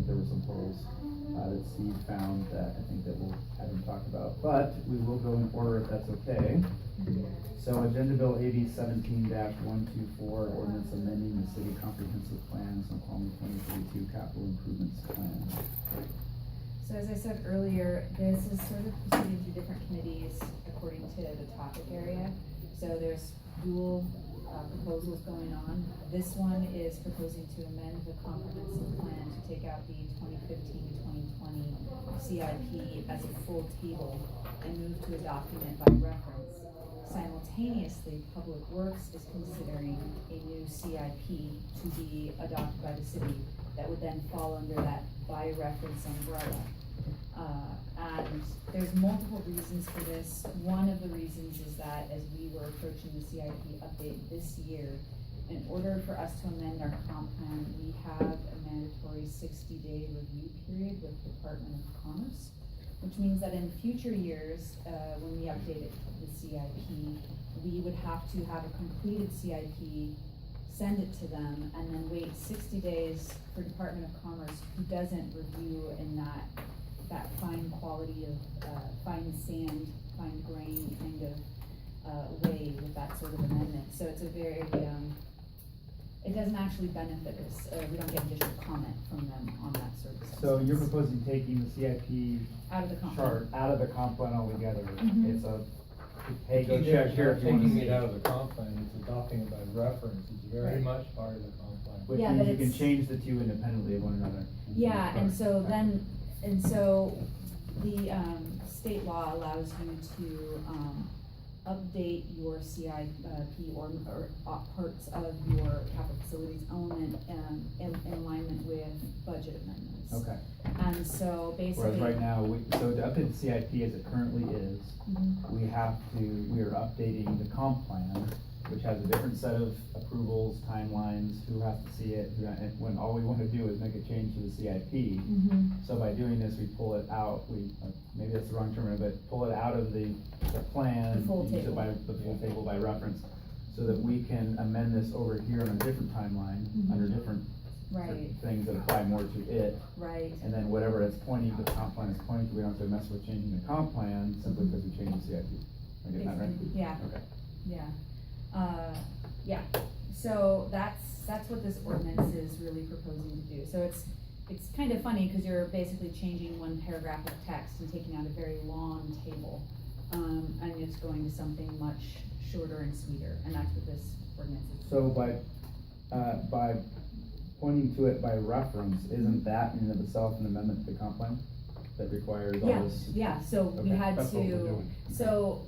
think there were some holes that Steve found that I think that we'll have him talk about. But we will go in order if that's okay. So Agenda Bill AB 17-124, ordinance amending the city comprehensive plan, Snoqualmie 2032 capital improvements plan. So as I said earlier, this is sort of proceeding through different committees according to the topic area. So there's dual proposals going on. This one is proposing to amend the comprehensive plan to take out the 2015-2020 CIP as a full table and move to a document by reference. Simultaneously, Public Works is considering a new CIP to be adopted by the city that would then fall under that by reference umbrella. And there's multiple reasons for this. One of the reasons is that as we were approaching the CIP update this year, in order for us to amend our comp plan, we have a mandatory 60-day review period with the Department of Commerce, which means that in future years, when we updated the CIP, we would have to have a completed CIP, send it to them, and then wait 60 days for Department of Commerce, who doesn't review in that fine quality of fine sand, fine grain kind of way with that sort of amendment. So it's a very, it doesn't actually benefit us. We don't get additional comment from them on that sort of stuff. So you're proposing taking the CIP out of the comp chart out of the comp plan altogether. Mm-hmm. It's a, hey, go check here if you want to Taking see it out of the comp plan, it's adopting it by reference, it's very Right. much part of the comp plan. Which Yeah, means but you can it's- change the two independently of one another. Yeah, and so then, and so the state law allows you to update your CIP or parts of your capital facilities element in alignment with budget amendments. Okay. And so basically. Whereas right now, so to update the CIP as it currently is, Mhm. we are updating the comp plan, which has a different set of approvals, timelines, who has to see it, and when all we want to do is make a change to the CIP. Mhm. So by doing this, we pull it out, maybe that's the wrong term, but pull it out of the plan. The full use it table. by the full table by reference, so that we can amend this over here on a different timeline, Mhm. under different Right, things that apply more to it. right. And then whatever it's pointing, the comp plan is pointing to, we don't have to mess with changing the comp plan simply Mhm. because we changed the CIP. Am I getting that right? Yeah. Okay. Yeah, yeah, so that's what this ordinance is really proposing to do. So it's kind of funny, because you're basically changing one paragraph of text and taking out a very long table, and it's going to something much shorter and sweeter, and that's what this ordinance is. So by pointing to it by reference, isn't that in and of itself an amendment to the comp plan that requires all Yeah, this? yeah, so we Okay, had that's what we're to, doing. so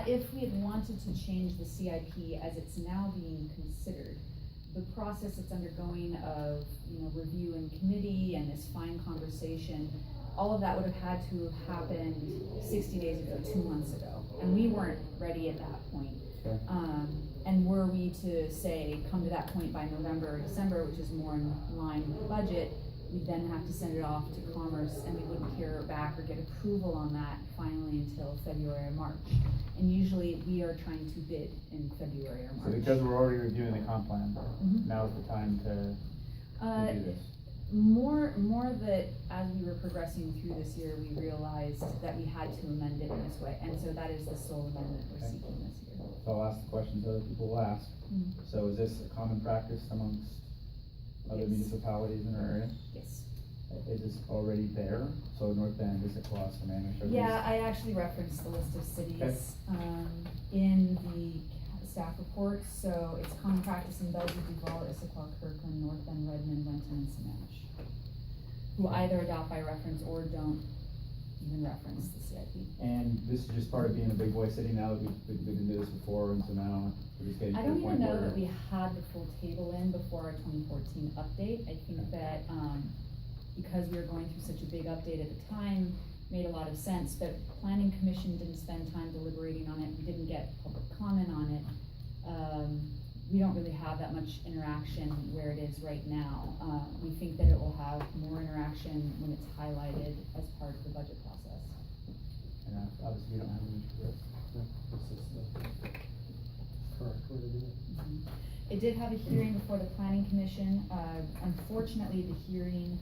if we had wanted to change the CIP as it's now being considered, the process it's undergoing of, review in committee and this fine conversation, all of that would have had to have happened 60 days ago, 2 months ago, and we weren't ready at that point. Okay. And were we to say, come to that point by November or December, which is more in line with the budget, we'd then have to send it off to Commerce, and we wouldn't hear back or get approval on that finally until February or March. And usually we are trying to bid in February or So March. because we're already reviewing the comp plan, Mhm. now's the time to do this. More that as we were progressing through this year, we realized that we had to amend it in this way, and so that is the sole amendment we're Okay. seeking this year. So I'll ask the questions other people will ask. Mhm. So is this a common practice amongst other Yes. municipalities in our area? Yes. Is this already there? So North Bend, Issaquah, Sammamish, are these- Yeah, I actually referenced the list of cities, in the staff report, so it's common practice in Bellevue, Duval, Issaquah, Kirkland, North Bend, Redmond, Renton, and Sammamish, who either adopt by reference or don't even reference the CIP. And this is just part of being a big boy city now that we didn't do this before, and so now we're just getting to I the don't point even know where. that we had the full table in before our 2014 update. I think that, because we were going through such a big update at the time, made a lot of sense, but planning commission didn't spend time deliberating on it, we didn't get public comment on it. We don't really have that much interaction where it is right now. We think that it will have more interaction when it's highlighted as part of the budget process. And obviously we don't have any issue with this. This is the correct way to do it. It did have a hearing before the planning commission. Unfortunately, the hearing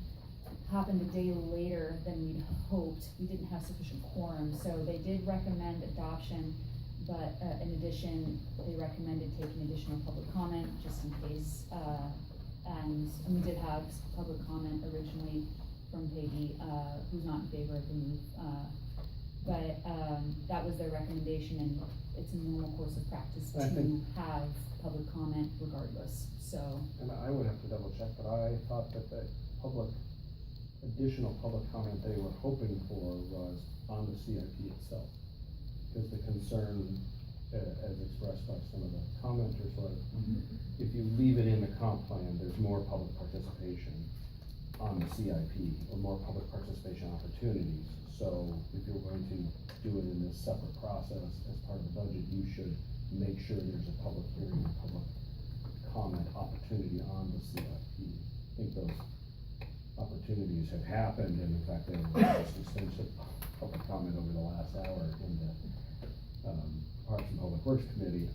happened a day later than we'd hoped. We didn't have sufficient quorum, so they did recommend adoption, but in addition, they recommended taking additional public comment just in case. And we did have public comment originally from Peggy, who's not in favor of the move. But that was their recommendation, and it's a normal course of practice I to think- have public comment regardless, so. And I would have to double check, but I thought that the additional public comment they were hoping for was on the CIP itself. Because the concern, as expressed by some of the commenters, was if you leave it in the comp plan, there's more public participation on the CIP, or more public participation opportunities. So if you're going to do it in this separate process as part of the budget, you should make sure there's a public hearing, a public comment opportunity on the CIP. I think those opportunities have happened, and in fact, there was just extensive public comment over the last hour in the Parks and Public Works Committee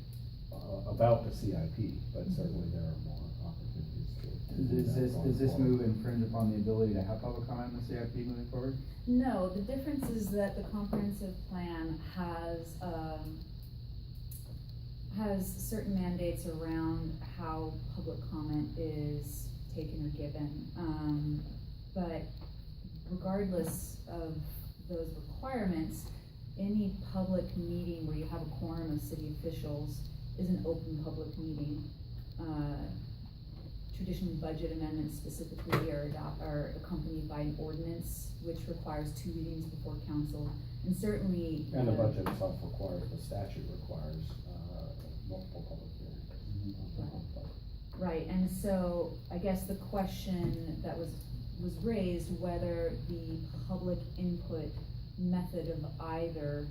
about the CIP, but certainly there are more opportunities to. Does this move infringe upon the ability to have public comment on the CIP moving forward? No, the difference is that the comprehensive plan has certain mandates around how public comment is taken or given. But regardless of those requirements, any public meeting where you have a quorum of city officials is an open public meeting. Traditionally, budget amendments specifically are accompanied by an ordinance, which requires 2 readings before council, and certainly. And the budget itself the statute requires, multiple public hearings. Right, and so I guess the question that was raised, whether the public input method of either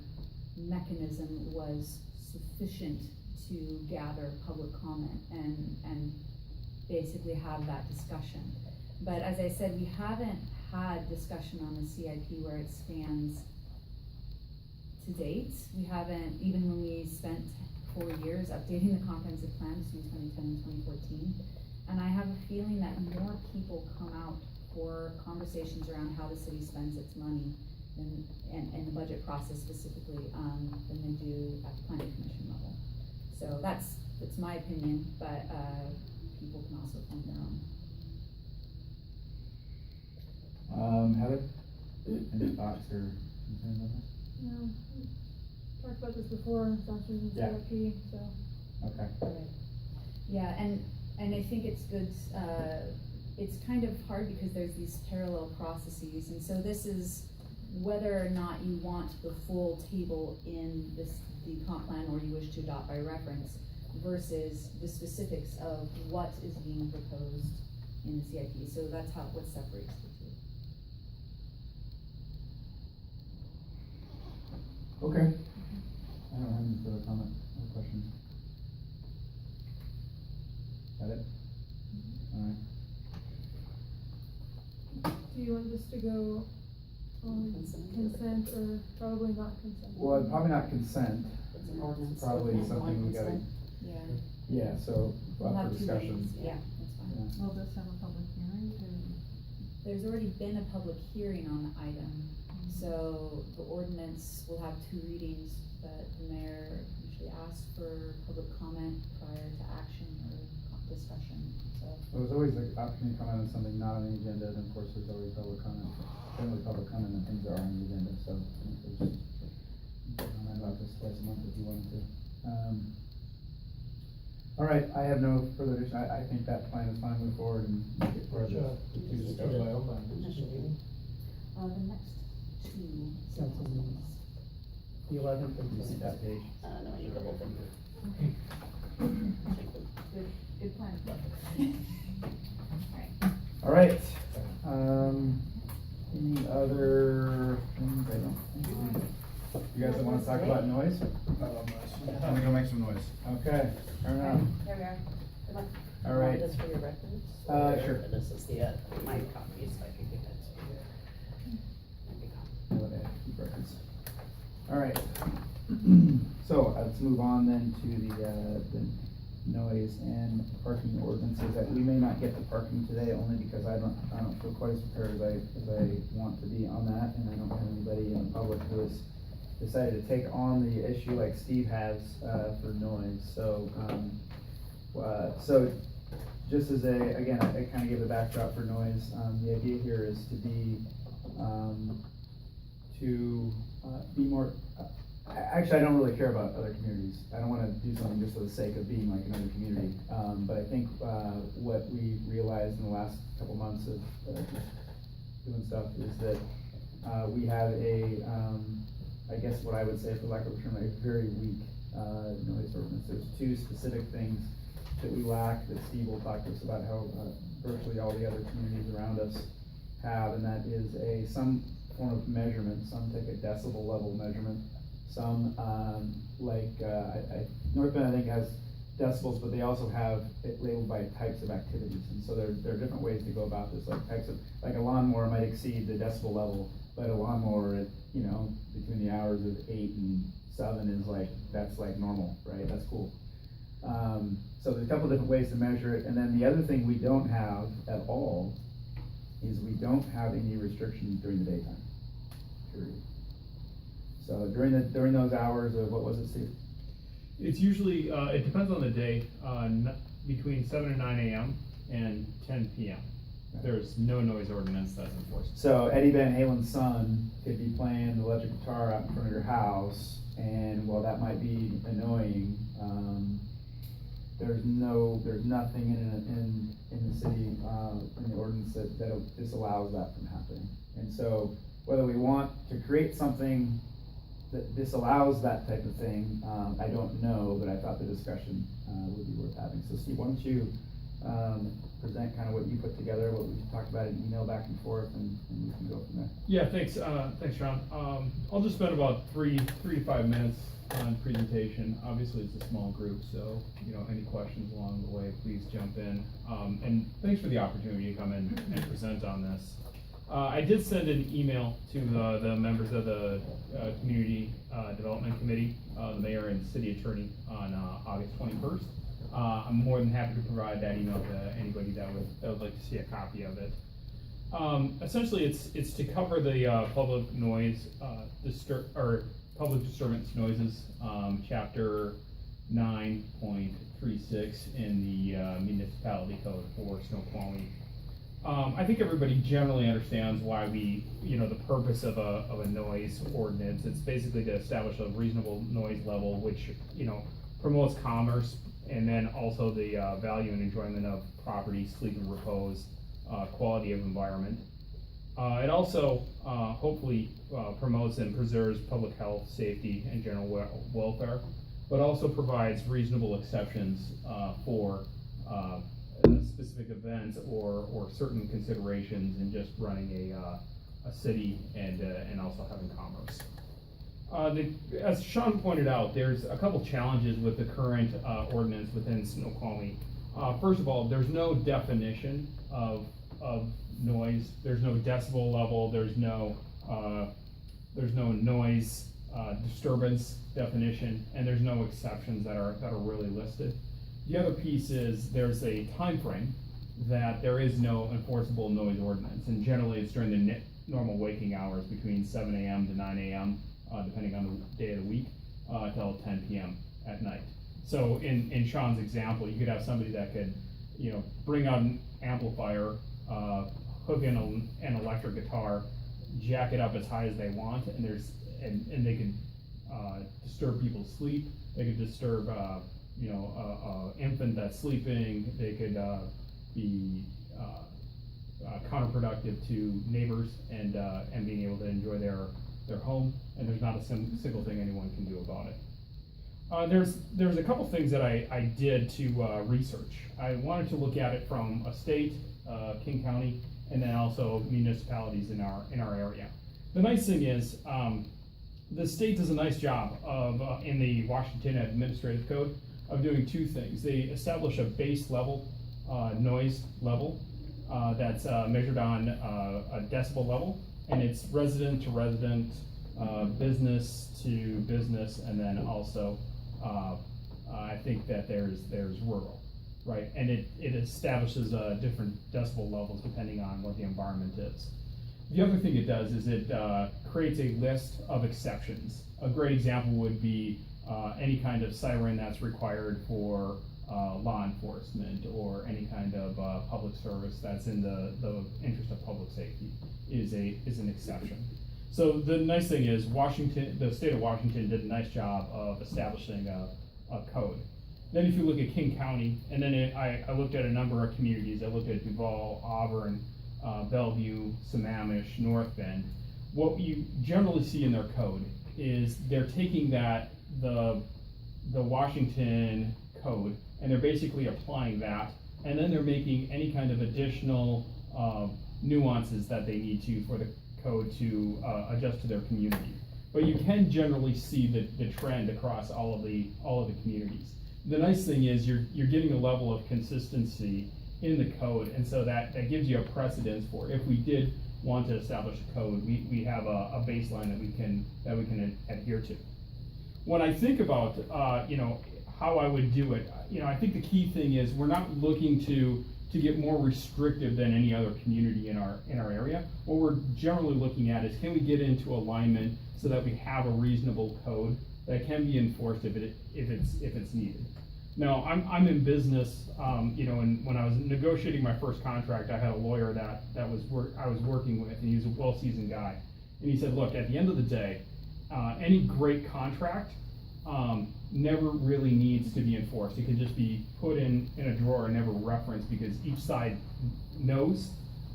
mechanism was sufficient to gather public comment and basically have that discussion. But as I said, we haven't had discussion on the CIP where it stands to date. We haven't, even when we spent 4 years updating the comprehensive plan between 2010 and 2014. And I have a feeling that more people come out for conversations around how the city spends its money and the budget process specifically, than they do at the planning commission level. So that's my opinion, but people can also form their own. Heather, any thoughts or concerns on this? No, we talked about this before, it's actually in Yeah. CIP, so. Okay. Right. Yeah, and I think it's good, it's kind of hard because there's these parallel processes, and so this is whether or not you want the full table in the comp plan or you wish to adopt by reference versus the specifics of what is being proposed in the CIP. So that's what separates the two. Okay. I don't have any further comment or questions. Got it? Alright. Do you want this to go on consent or probably not consent? Well, probably not consent. It's an ordinance. Probably Okay, something one we gotta, consent. Yeah, yeah, so we'll up have for 2 discussion. readings, yeah, that's fine. Yeah. Will this have a public hearing to? There's already been a public hearing on the item, so the ordinance will have 2 readings, but the mayor usually asks for public comment prior to action or discussion, so. Well, there's always the opportunity to comment on something not on the agenda, and of course, there's always public comment. Generally, public comment on things that are on the agenda, so I think there's, you can comment about this twice a month if you wanted to. All right, I have no further addition. I think that plan is fine, move forward and make it for the two discussions. The next 2 sessions. The 11th You see that page? No, I need the whole thing. Good plan. All right, any other things? I don't think we, you guys wanna talk about noise? I love noise. I'm gonna go make some noise. Okay, turn around. There we are. Good luck. All right. This for your records? Sure. Or this is the, my copy, so I can give that to you. Okay, keep records. All right. So let's move on then to the noise and parking ordinances. That we may not get to parking today only because I don't feel quite as prepared as I want to be on that, and I don't have anybody in the public who has decided to take on the issue like Steve has for noise. So just as again, I kind of give the backdrop for noise. The idea here is to be more. Actually, I don't really care about other communities. I don't want to do something just for the sake of being like another community. But I think what we realized in the last couple months of just doing stuff is that we have I guess what I would say, for lack of a term, a very weak noise ordinance. There's two specific things that we lack that Steve will talk to us about how virtually all the other communities around us have, and that is some form of measurement. Some take a decibel level measurement. Some, North Bend I think has decibels, but they also have it labeled by types of activities. And so there are different ways to go about this, like a lawnmower might exceed the decibel level, but a lawnmower at, between the hours of 8 and 7 is that's normal, right? That's cool. So there's a couple different ways to measure it. And then the other thing we don't have at all is we don't have any restrictions during the daytime, period. So during those hours of, what was it, Steve? It's usually, it depends on the day, between 7 and 9 a.m. and 10 p.m. There's no noise ordinance that's enforced. So Eddie Van Halen's son could be playing the electric guitar out in front of your house, and while that might be annoying, there's nothing in the city, in the ordinance that disallows that from happening. And so whether we want to create something that disallows that type of thing, I don't know, but I thought the discussion would be worth having. So Steve, why don't you present kind of what you put together, what we talked about in email back and forth, and we can go from there. Yeah, thanks, Sean. I'll just spend about 3 to 5 minutes on presentation. Obviously, it's a small group, so any questions along the way, please jump in. And thanks for the opportunity to come in and present on this. I did send an email to the members of the Community Development Committee, the mayor and city attorney, on August 21st. I'm more than happy to provide that email to anybody that would like to see a copy of it. Essentially, it's to cover the public noise public disturbance noises, chapter 9.36 in the municipality code for Snoqualmie. I think everybody generally understands why the purpose of a noise ordinance. It's basically to establish a reasonable noise level, which, promotes commerce, and then also the value and enjoyment of property, sleep and repose, quality of environment. It also hopefully promotes and preserves public health, safety, and general welfare, but also provides reasonable exceptions for specific events or certain considerations in just running a city and also having commerce. As Sean pointed out, there's a couple challenges with the current ordinance within Snoqualmie. First of all, there's no definition of noise. There's no decibel level. There's no noise disturbance definition, and there's no exceptions that are really listed. The other piece is there's a time frame that there is no enforceable noise ordinance, and generally it's during the normal waking hours between 7 a.m. to 9 a.m., depending on the day of the week, till 10 p.m. at night. So in Sean's example, you could have somebody that could, bring out an amplifier, hook in an electric guitar, jack it up as high as they want, and they could disturb people's sleep. They could disturb infant that's sleeping. They could be counterproductive to neighbors and being able to enjoy their home, and there's not a single thing anyone can do about it. There's a couple things that I did to research. I wanted to look at it from a state, King County, and then also municipalities in our area. The nice thing is the state does a nice job of in the Washington Administrative Code of doing two things. They establish a base level noise level that's measured on a decibel level, and it's resident to resident, business to business, and then also I think that there's rural, right? And it establishes different decibel levels depending on what the environment is. The other thing it does is it creates a list of exceptions. A great example would be any kind of siren that's required for law enforcement, or any kind of public service that's in the interest of public safety is an exception. So the nice thing is the state of Washington did a nice job of establishing a code. Then if you look at King County, and then I looked at a number of communities. I looked at Duval, Auburn, Bellevue, Sammamish, North Bend. What you generally see in their code is they're taking the Washington code, and they're basically applying that, and then they're making any kind of additional nuances that they need to for the code to adjust to their community. But you can generally see the trend across all of the communities. The nice thing is you're getting a level of consistency in the code, and so that gives you a precedence for if we did want to establish a code, we have a baseline that we can adhere to. When I think about how I would do it, I think the key thing is we're not looking to get more restrictive than any other community in our area. What we're generally looking at is, can we get into alignment so that we have a reasonable code that can be enforced if it's needed. Now, I'm in business, and when I was negotiating my first contract, I had a lawyer that I was working with, and he's a well-seasoned guy. And he said, look, at the end of the day, any great contract never really needs to be enforced. It can just be put in a drawer and never referenced, because each side knows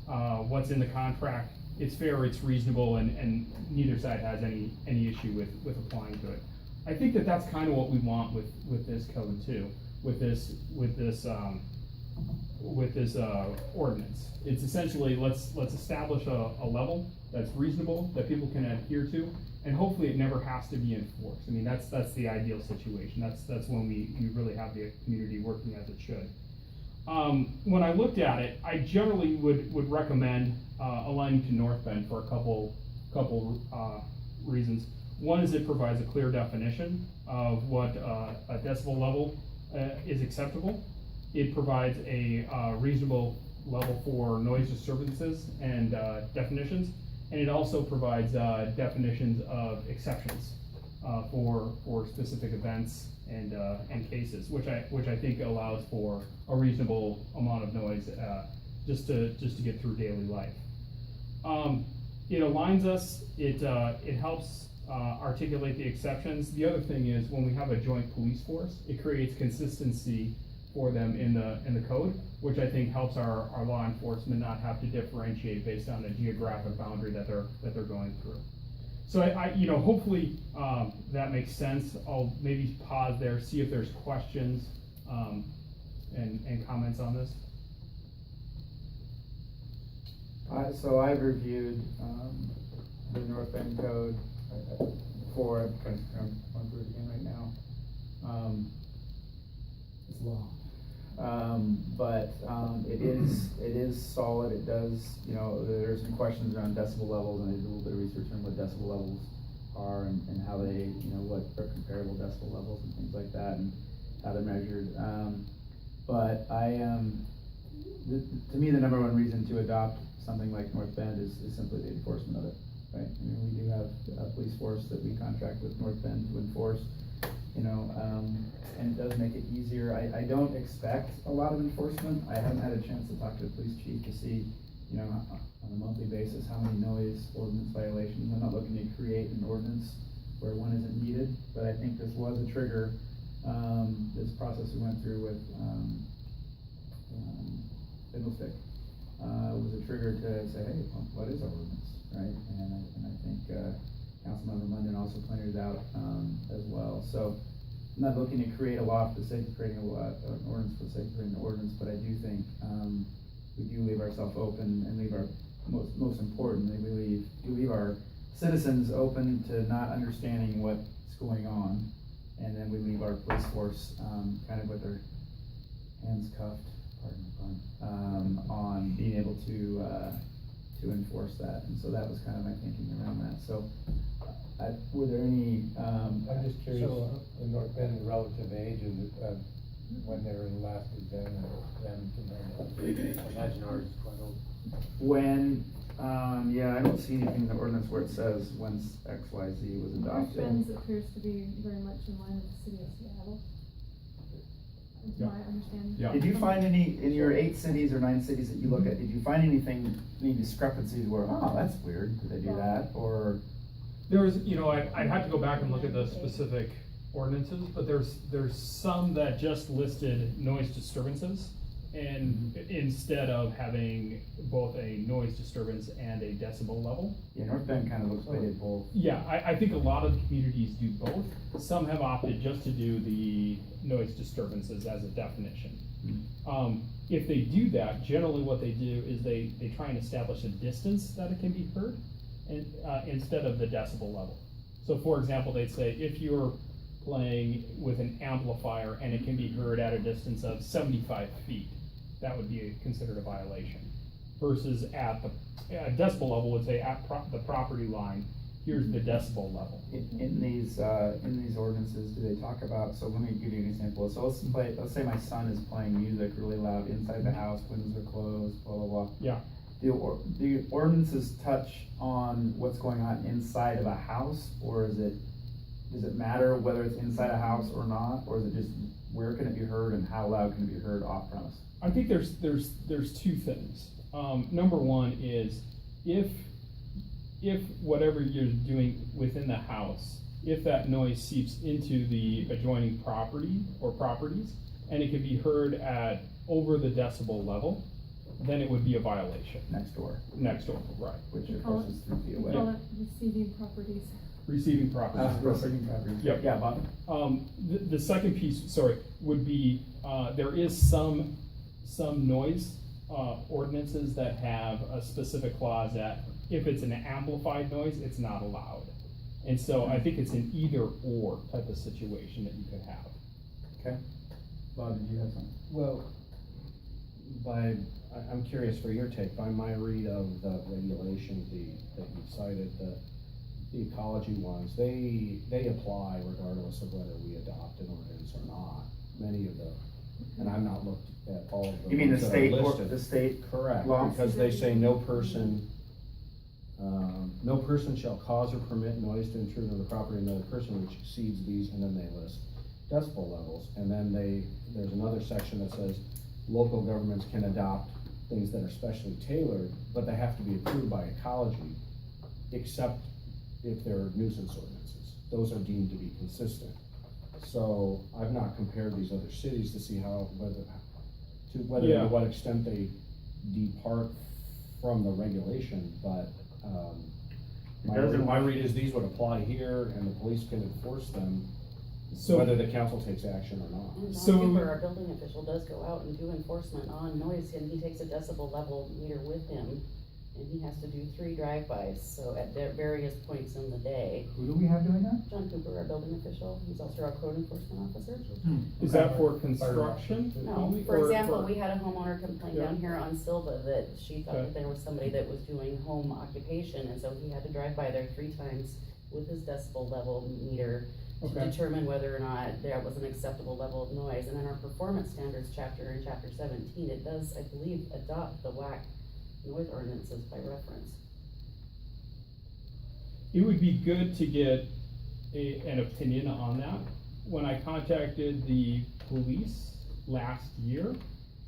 what's in the contract. It's fair, it's reasonable, and neither side has any issue with applying to it. I think that's kind of what we want with this code too, with this ordinance. It's essentially, let's establish a level that's reasonable, that people can adhere to, and hopefully it never has to be enforced. I mean, that's the ideal situation. That's when we really have the community working as it should. When I looked at it, I generally would recommend aligning to North Bend for a couple reasons. One is it provides a clear definition of what a decibel level is acceptable. It provides a reasonable level for noise disturbances and definitions, and it also provides definitions of exceptions for specific events and cases, which I think allows for a reasonable amount of noise just to get through daily life. It aligns us. It helps articulate the exceptions. The other thing is, when we have a joint police force, it creates consistency for them in the code, which I think helps our law enforcement not have to differentiate based on the geographic boundary that they're going through. So I hopefully that makes sense. I'll maybe pause there, see if there's questions and comments on this. So I've reviewed the North Bend code before. I'm going through it again right now. It's long. But it is solid. It does, there's some questions around decibel levels, and I did a little bit of research on what decibel levels are and how they, what are comparable decibel levels and things like that, and how they're measured. But to me, the number one reason to adopt something like North Bend is simply the enforcement of it, right? I mean, we do have a police force that we contract with North Bend to enforce, and it does make it easier. I don't expect a lot of enforcement. I haven't had a chance to talk to the police chief to see, on a monthly basis, how many noise ordinance violations. I'm not looking to create an ordinance where one isn't needed, but I think this was a trigger. This process we went through with Fiddlestick was a trigger to say, hey, well, what is our ordinance, right? And I think Councilmember Munden also pointed it out as well. So I'm not looking to create a law for the sake of creating an ordinance for the sake of creating an ordinance, but I do think we do leave ourselves open, and leave our most importantly, we leave our citizens open to not understanding what's going on, and then we leave our police force kind of with their hands cuffed, pardon the pun, on being able to to enforce that, and so that was kind of my thinking around that, so. Were there any, I'm just curious, so- in North Bend, the relative age of, when they were last examined, I imagine ours is quite old. when, yeah, I don't see anything in the ordinance where it says when X, Y, Z was North adopted. Bend appears to be very much in line with the city of Seattle. That's Yeah. my understanding. Yeah. Did you find any, in your 8 cities or 9 cities that you look at, did you find anything, any discrepancies where, oh, that's weird, did they do that, or? There's, I'd have to go back and look at the specific ordinances, but there's some that just listed noise disturbances. And instead of having both a noise disturbance and a decibel level. Yeah, North Bend kind of looks like they both. Yeah, I think a lot of communities do both. Some have opted just to do the noise disturbances as a definition. If they do that, generally what they do is they try and establish a distance that it can be heard, and instead of the decibel level. So for example, they'd say if you're playing with an amplifier and it can be heard at a distance of 75 feet, that would be considered a violation. Versus at the decibel level would say at the property line, here's the decibel level. In these ordinances, do they talk about, so let me give you an example. So let's say my son is playing music really loud inside the house, windows are closed, blah, blah, blah. Yeah. The ordinances touch on what's going on inside of a house, or does it matter whether it's inside a house or not, or is it just where can it be heard and how loud can it be heard off premise? I think there's two things. Number one is if whatever you're doing within the house, if that noise seeps into the adjoining property or properties, and it can be heard at over the decibel level, then it would be a violation. Next door, Right. which of course is 3 feet We away. call it receiving properties. Receiving properties. Receiving property. Yep. Yeah, Bob? The second piece, would be, there is some noise, ordinances that have a specific clause that if it's an amplified noise, it's not allowed. And so I think it's an either or type of situation that you could have. Okay. Bob, did you have something? Well, I'm curious for your take, by my read of the regulations, that you cited, the ecology ones, they apply regardless of whether we adopt an ordinance or not, many of them. And I've not looked at all of them. You mean the state? Correct, law? because they say no person shall cause or permit noise to intrude on the property of another person which exceeds these, and then they list decibel levels. And then there's another section that says local governments can adopt things that are specially tailored, but they have to be approved by ecology, except if they're nuisance ordinances. Those are deemed to be consistent. So I've not compared these other cities to see Yeah. to what extent they depart from the regulation, but my read is these would apply here and the police can enforce them, So whether the council takes action or not. And So- John Cooper, our building official, does go out and do enforcement on noise, and he takes a decibel level meter with him, and he has to do 3 drive-bys, so at their various points in the day. Who do we have doing that? John Cooper, our building official, he's also our code enforcement officer. is that for construction? No, only, for or example, we had a homeowner complain Yeah. down here on Silva that she thought Okay. that there was somebody that was doing home occupation, and so he had to drive by there 3 times with his decibel level meter to Okay. determine whether or not there was an acceptable level of noise. And in our performance standards chapter, in chapter 17, it does, I believe, adopt the WAC noise ordinances by reference. It would be good to get an opinion on that. When I contacted the police last year,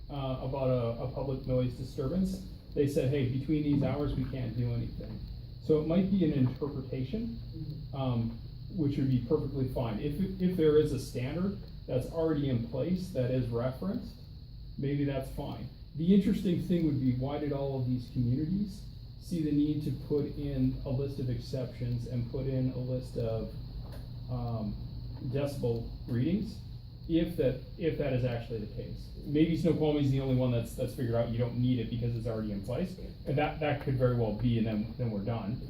about a public noise disturbance, they said, hey, between these hours, we can't do anything. So it might be an interpretation, which would be perfectly fine. If there is a standard that's already in place that is referenced, maybe that's fine. The interesting thing would be, why did all of these communities see the need to put in a list of exceptions and put in a list of decibel readings, if that is actually the case? Maybe Snoqualmie is the only one that's figured out you don't need it because it's already in place, and that could very well be, and then we're done.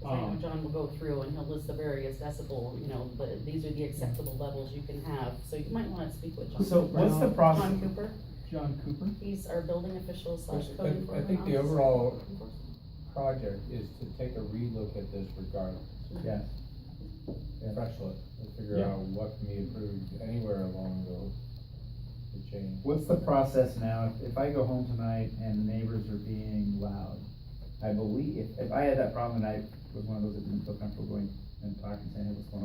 I know John will go through and he'll list the various decibel, but these are the acceptable levels you can have, so you might wanna speak with John. So what's the process? John Cooper, John Cooper? he's our building official / code I enforcement think the officer. overall project is to take a relook at this regardless. Yes. Fresh look, and figure Yeah. out what can be improved anywhere along the chain. What's the process now? If I go home tonight and the neighbors are being loud, I believe, if I had that problem and I was one of those that didn't feel comfortable going and talking, saying, hey, what's going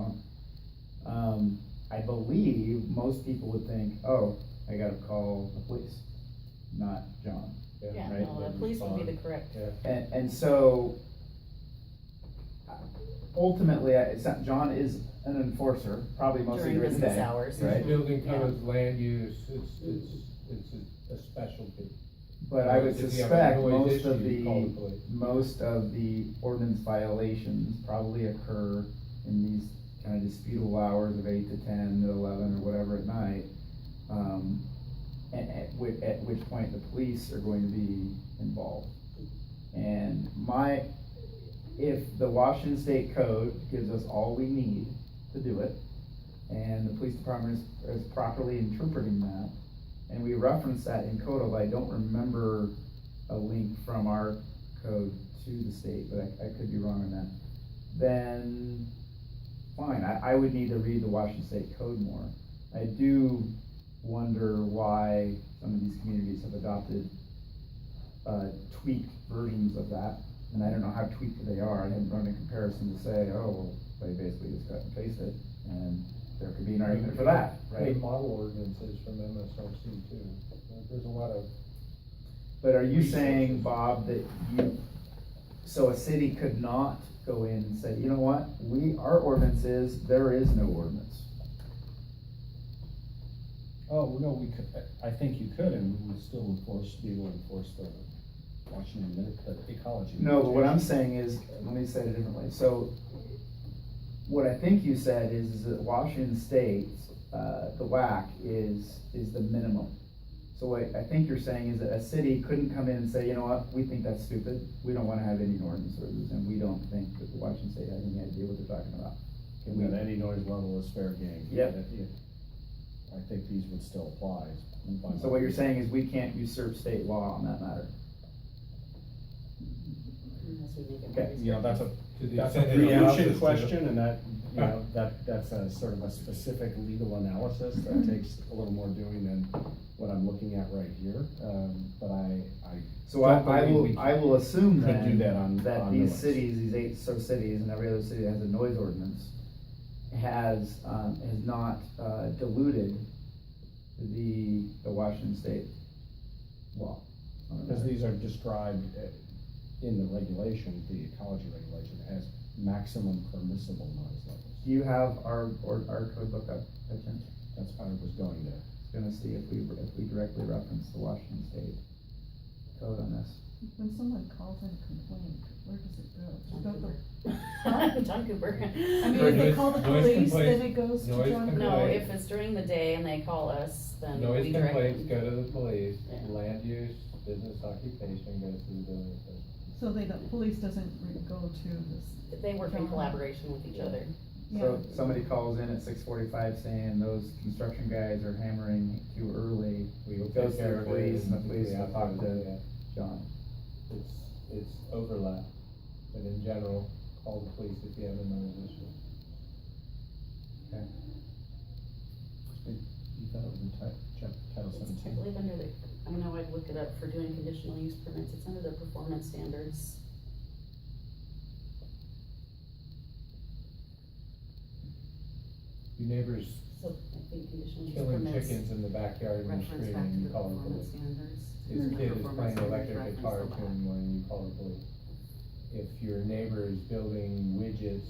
on? I believe most people would think, oh, I gotta call the police, not John. Yeah, Right. no, the police would be the correct. Yeah. And so, ultimately, it's not, John is an enforcer, probably most of During the business day. hours. Right. It's building codes, land use, it's a specialty. But I would If you have a suspect noise issue, you call the most police. of the ordinance violations probably occur in these kind of disputable hours of 8 to 10 to 11 or whatever at night. And at which point the police are going to be involved. And if the Washington State Code gives us all we need to do it, and the police department is properly interpreting that, and we reference that in code, although I don't remember a link from our code to the state, but I could be wrong on that, then fine, I would need to read the Washington State Code more. I do wonder why some of these communities have adopted tweaked versions of that, and I don't know how tweaked they are. I haven't run a comparison to say, oh, well, they basically just cut and paste it, and there could be an argument for that, right? Hey, model ordinances from MSRC too. There's a lot of. But are you resources. saying, Bob, that so a city could not go in and say, you know what, our ordinance is, there is no ordinance? Oh, no, we could, I think you could, and we would still be able to enforce the Washington ecology. No, but what I'm saying is, let me say it a different way. So, what I think you said is that Washington State, the WAC is the minimum. So what I think you're saying is that a city couldn't come in and say, you know what, we think that's stupid, we don't wanna have any ordinances, and we don't think that the Washington State has any idea what they're talking about. Can we, That any noise level is fair game. Yep. I think these would still apply. so what you're saying is we can't usurp state law on that matter? Unless we make it Okay. more You know, that's a extent it allows us preemption to. question, and that, you know, that's a sort of a specific legal analysis that takes a little more doing than what I'm looking at right here, but I So don't I believe we will assume could then do that on these noise. cities, these 8 cities, and every other city that has a noise ordinance, has not diluted the Washington State law. Because these are described in the regulation, the ecology regulation, as maximum permissible noise levels. Do you have our code book up, by chance? That's how I was going there. Gonna see if we directly reference the Washington State code on this. When someone calls in a complaint, where does it go? Does it go to- John Cooper. I mean, For if they noise- call the noise police, then complaints- it goes to noise John. complaints- No, if it's during the day and they call us, then Noise we direct complaints them. go to the police, Yeah. land use, business occupation goes to the building official. So the police doesn't go to this, They work in John. collaboration with each other. So somebody calls in at 6:45 saying those construction guys are hammering too early, We will goes take to care the of police, it. and the police we will have talk to yeah. John. It's overlap, but in general, call the police if you have a noise issue. Okay. You thought it was in Title I 17? believe under the, I know I'd look it up for doing conditional use permits, it's under the performance standards. Your neighbors So I think conditional use killing permits chickens in the backyard in the reference street back and to you the call the performance police. standards. His And the kid is performance playing standards electric reference guitar the to law. him when you call the police. If your neighbor is building widgets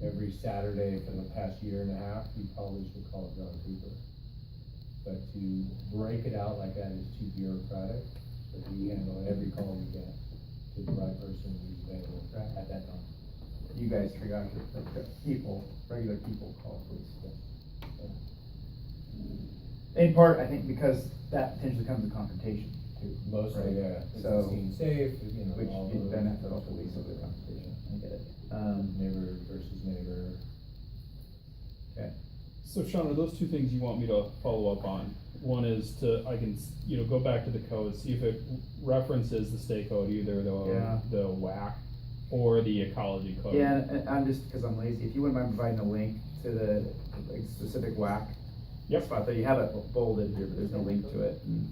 every Saturday for the past year and a half, you probably should call John Cooper. But to break it out like that is too bureaucratic, so we handle every call we get to the right person who's available at that time. You guys triage it, but people, regular people call police. In part, I think because that potentially comes with confrontation too. Mostly, Right. yeah, it's So- seen safe, you know, Which all you those. benefit all police over the confrontation, I get it. Neighbor versus neighbor. Okay. So Sean, are those two things you want me to follow up on? one is I can, go back to the code, see if it references the state code, either Yeah. the WAC or the ecology code. Yeah, and I'm just, cause I'm lazy, if you wouldn't mind providing a link to the like, specific WAC Yep. spot there, you have it bolded here, but there's no link to it, and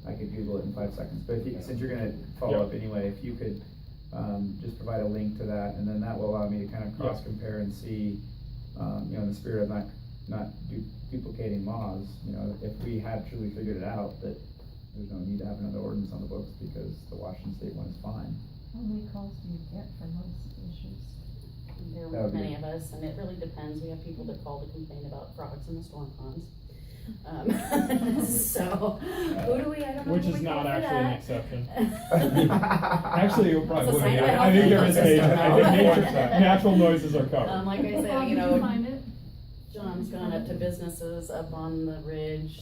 I could Google it in 5 seconds, but if you, since you're gonna follow Yep. up anyway, if you could, just provide a link to that, and then that will allow me to kind of cross compare and see, in the spirit of not duplicating laws, if we had truly figured it out, that there's no need to have another ordinance on the books, because the Washington State one is fine. How many calls do you get for notice issues? There That are would be- many of us, and it really depends. We have people that call to complain about frogs in the storm ponds. So, who do we, I don't know. Which who is we call not for actually an that. exception. Actually, Actually, it probably That's a would be. sign of a I think there healthy is nature, I think ecosystem. natural noises are covered. like I How said, did you know, find it? John's gone up to businesses up on the ridge,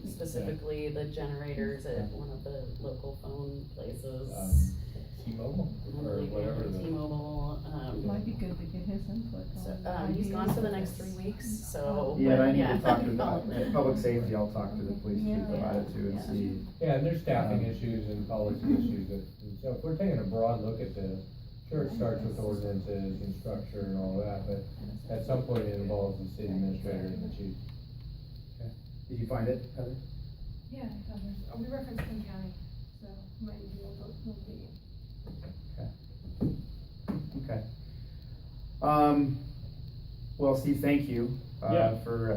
specifically the generators at one of the local phone places. T-Mobile, or whatever the. T-Mobile, Might be good to get his input so, on. he's ideas gone for the of next this. 3 weeks, so. Yeah, and I need yeah. to talk to public safety, I'll talk to the police chief Yeah. about it too, and Yeah. see. Yeah, and there's staffing issues and policy issues that, so if we're taking a broad look at this, sure, it starts with ordinances and structure and all that, but at some point it involves the city administrator and the chief. Did you find it, Heather? Yeah, we referenced King County, so might be able to look at it. Okay. Well, Steve, thank you, Yeah. for,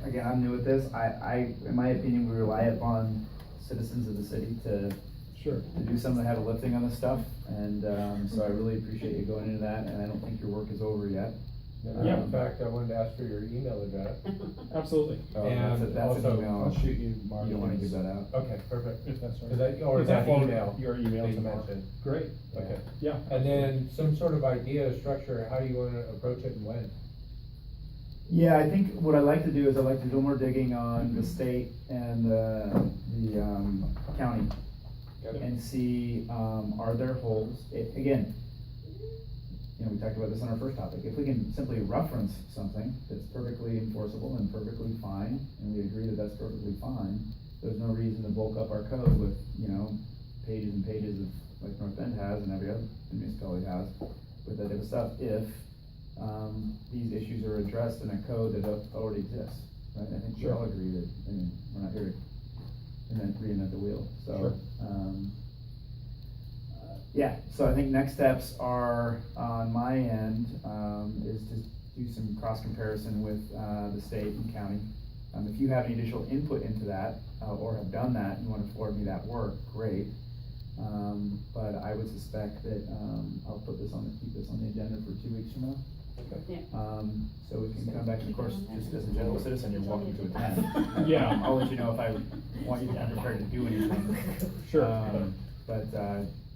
again, I'm new at this, in my opinion, we rely upon citizens of the city to Sure. do some of the heavy lifting on this stuff, and, so I really appreciate you going into that, and I don't think your work is over yet. Yeah. In fact, I wanted to ask for your email address. Absolutely. Oh, And that's an also- email. I'll shoot you Mark. You don't wanna give that out. Okay, perfect. If that's Is right. that, or is that phone- email? Your email that to you Mark. mentioned? Great, okay, yeah. And then some sort of idea, structure, how do you wanna approach it and when? Yeah, I think what I'd like to do is I'd like to do more digging on the state and the county and see, are there holes, again, we talked about this on our first topic, if we can simply reference something that's perfectly enforceable and perfectly fine, and we agree that that's perfectly fine, there's no reason to bulk up our code with, pages and pages of, like North Bend has and every other municipality has, with that type of stuff, if, these issues are addressed in a code that already exists, right? I think we all agree that, we're not here to reinvent the wheel, so. Sure. Yeah, so I think next steps are, on my end, is to do some cross comparison with, the state and county. If you have any additional input into that, or have done that, and you wanna forward me that work, great. But I would suspect that, I'll keep this on the agenda for 2 weeks from now. Yeah. So we can come back, and of course, just as a general citizen, you're welcome to attend. Yeah. I'll let you know if I want you to be prepared to do anything. Sure. But,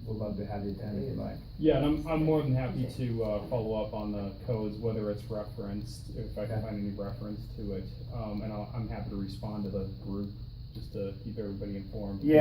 we'd love to have you attend if you'd like. Yeah, and I'm more than happy to follow up on the codes, whether it's referenced, if I can find any reference to it. And I'm happy to respond to the group, just to keep everybody informed. Yeah.